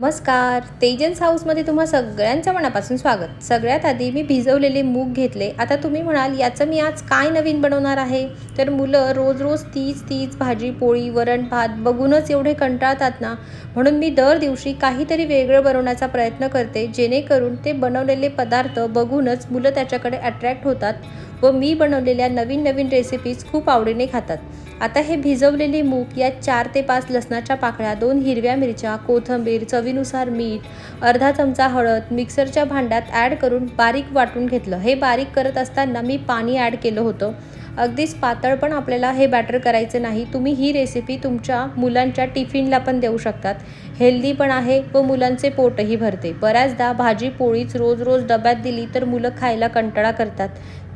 नमस्कार, तेजन्स हाऊसमध्ये तुम्हा सगळ्यांचं मनापासून स्वागत. सगळ्यात आधी मी भिजवलेले मूग घेतले. आता तुम्ही म्हणाल याचं मी आज काय नवीन बनवणार आहे? तर मुलं रोज रोज तीच भाजी पोळी वरण भात बघूनच एवढे कंटाळतात ना, म्हणून मी दर दिवशी काहीतरी वेगळं बनवण्याचा प्रयत्न करते, जेणेकरून ते बनवलेले पदार्थ बघूनच मुलं त्याच्याकडे अट्रॅक्ट होतात व मी बनवलेल्या नवीन नवीन रेसिपीज खूप आवडीने खातात. आता हे भिजवलेले मूग यात 4 ते 5 लसणाच्या पाकळ्या, 2 हिरव्या मिरच्या, कोथिंबीर, चवीनुसार मीठ, अर्धा चमचा हळद मिक्सरच्या भांड्यात ॲड करून बारीक वाटून घेतलं. हे बारीक करत असताना मी पाणी ॲड केलं होतं. अगदीच पातळ पण आपल्याला हे बॅटर करायचं नाही. तुम्ही ही रेसिपी तुमच्या मुलांच्या टिफिनला पण देऊ शकतात. हेल्दी पण आहे व मुलांचे पोटही भरते. बऱ्याचदा भाजी पोळीच रोज रोज डब्यात दिली तर मुलं खायला कंटाळा करतात.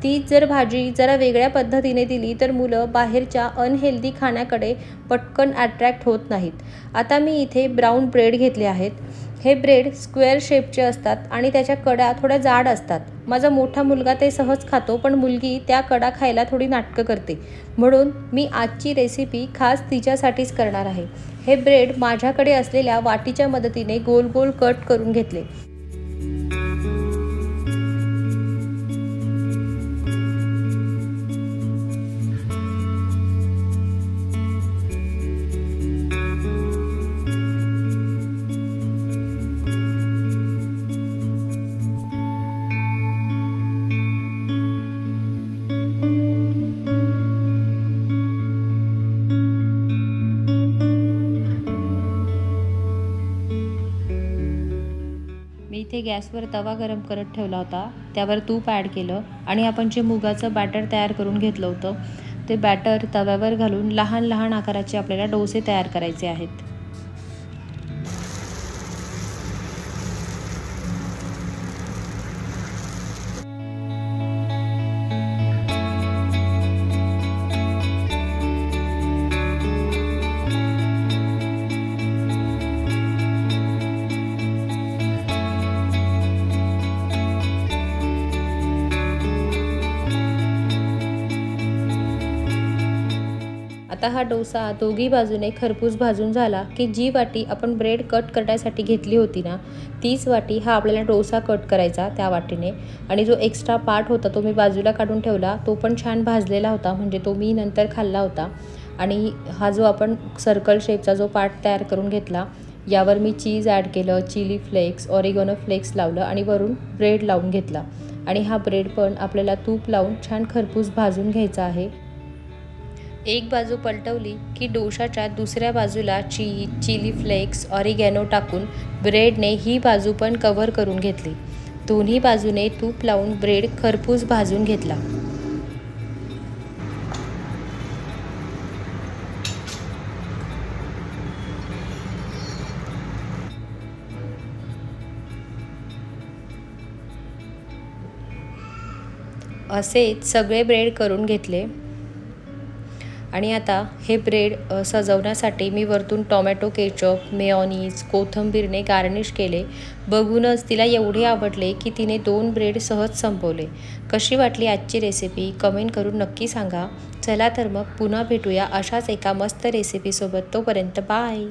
तीच जर भाजी जरा वेगळ्या पद्धतीने दिली तर मुलं बाहेरच्या अनहेल्दी खाण्याकडे पटकन अट्रॅक्ट होत नाहीत. आता मी इथे ब्राऊन ब्रेड घेतले आहेत. हे ब्रेड स्क्वेअर शेपचे असतात आणि त्याच्या कडा थोड्या जाड असतात. माझा मोठा मुलगा ते सहज खातो, पण मुलगी त्या कडा खायला थोडी नाटकं करते, म्हणून मी आजची रेसिपी खास तिच्यासाठीच करणार आहे. हे ब्रेड माझ्याकडे असलेल्या वाटीच्या मदतीने गोल गोल कट करून घेतले. मी इथे गॅसवर तवा गरम करत ठेवला होता. त्यावर तूप ॲड केलं आणि आपण जे मुगाचं बॅटर तयार करून घेतलं होतं ते बॅटर तव्यावर घालून लहान लहान आकाराचे आपल्याला डोसे तयार करायचे आहेत. आता हा डोसा दोघी बाजूने खरपूस भाजून झाला की जी वाटी आपण ब्रेड कट करण्यासाठी घेतली होती ना, तीच वाटी हा आपल्याला डोसा कट करायचा त्या वाटीने. आणि जो एक्स्ट्रा पार्ट होता तो मी बाजूला काढून ठेवला. तो पण छान भाजलेला होता, म्हणजे तो मी नंतर खाल्ला होता. आणि हा जो आपण सर्कल शेपचा जो पार्ट तयार करून घेतला, यावर मी चीज ॲड केलं, चिली फ्लेक्स, ऑरिगॅनो फ्लेक्स लावलं आणि वरून ब्रेड लावून घेतला. आणि हा ब्रेड पण आपल्याला तूप लावून छान खरपूस भाजून घ्यायचा आहे. एक बाजू पलटवली की डोशाच्या दुसऱ्या बाजूला चीज, चिली फ्लेक्स, ऑरिगॅनो टाकून ब्रेडने ही बाजू पण कव्हर करून घेतली. दोन्ही बाजूने तूप लावून ब्रेड खरपूस भाजून घेतला. असेच सगळे ब्रेड करून घेतले. आणि आता हे ब्रेड सजवण्यासाठी मी वरतून टोमॅटो केचप, मेयोनीज, कोथिंबीरने गार्निश केले. बघूनच तिला एवढे आवडले की तिने 2 ब्रेड सहज संपवले. कशी वाटली आजची रेसिपी कमेंट करून नक्की सांगा. चला तर मग पुन्हा भेटूया अशाच एका मस्त रेसिपीसोबत. तोपर्यंत बाय.